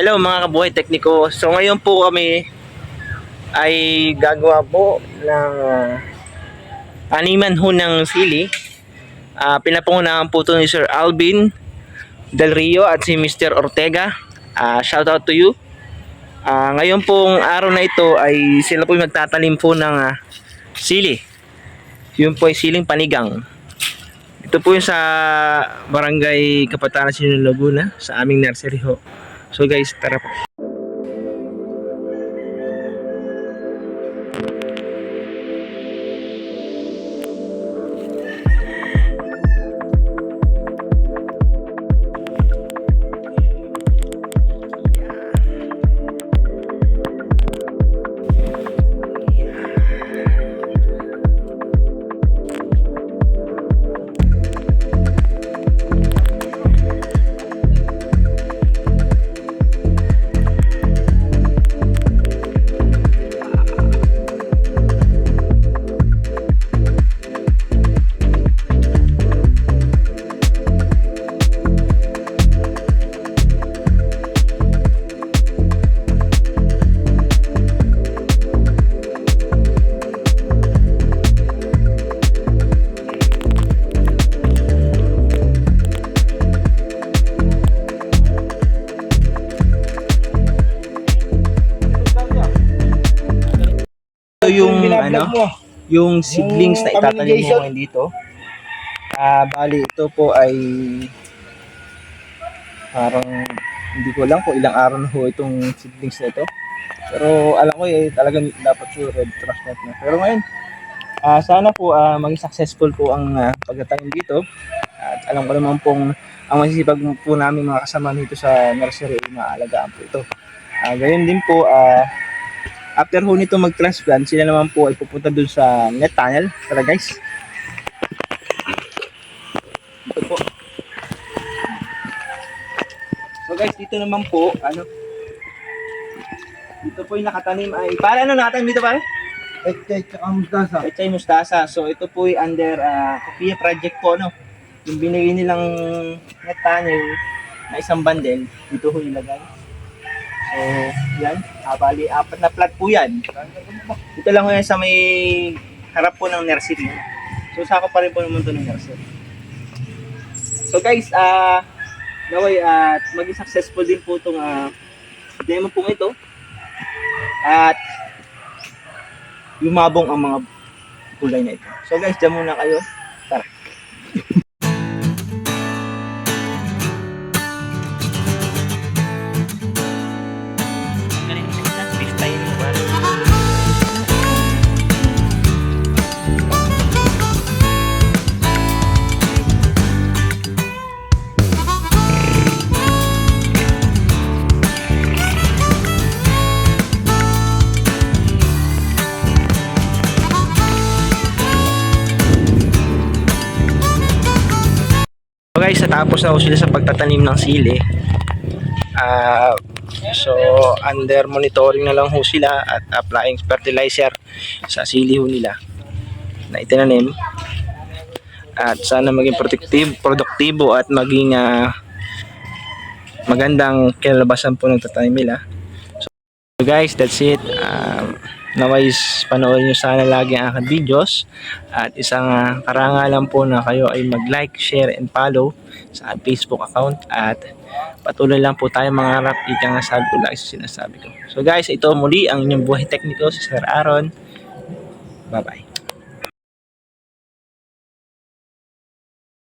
Hello mga kabuhay tekniko. So ngayon po kami ay gagawa po ng animan ho ng sili. Pinapangunahan po ito ni Sir Alvin Del Rio at si Mr. Ortega. Shout out to you. Ngayon pong araw na ito ay sila po magtatanim po ng sili. Yun po ay siling panigang. Ito po yung sa Barangay Kapataran, Sinulog, Laguna, sa aming nursery ho. So guys, tara po. Yung seedlings na itatanim mo ngayon dito. Bali ito po ay parang hindi ko lang kung ilang araw na ho itong seedlings na ito. Pero alam ko talagang dapat yung red transplant na. Pero ngayon, sana po maging successful po ang pagtatanim dito. At alam ko naman pong ang masisipag po namin mga kasama dito sa nursery ay maaalagaan po ito. Gayon din po, after ho nito mag-transplant, sila naman po ay pupunta dun sa net tunnel. Tara guys. Dito po. So guys, dito naman po, dito po yung nakatanim ay, para nakatanim dito pare? Pechay tsaka mustasa. Pechay mustasa. So ito po ay under Kopia project po, no? Yung binigay nilang net tunnel na isang bundle, dito ho ilagay. So, yan. Bali, 4 na plat po yan. Ito lang ho yan sa may harap po ng nursery. So, sako pa rin po naman ito ng nursery. So, guys, naway at maging successful din po itong demo pong ito. At lumabong ang mga kulay na ito. So, guys, dyan muna kayo. Tara. Guys, natapos na sila sa pagtatanim ng sili. So under monitoring na lang ho sila at applying fertilizer sa sili ho nila na itinanim. At sana maging produktibo at maging magandang kinalabasan po ng tatanim nila. So guys, that's it. Nawais panoorin nyo sana lagi ang aking videos at isang karangalan po na kayo ay mag-like, share, and follow sa Facebook account at patuloy lang po tayo mangarap ika nga sabi ko lagi sa sinasabi ko. So guys, ito muli ang inyong buhay tekniko si Sir Aaron. Bye bye.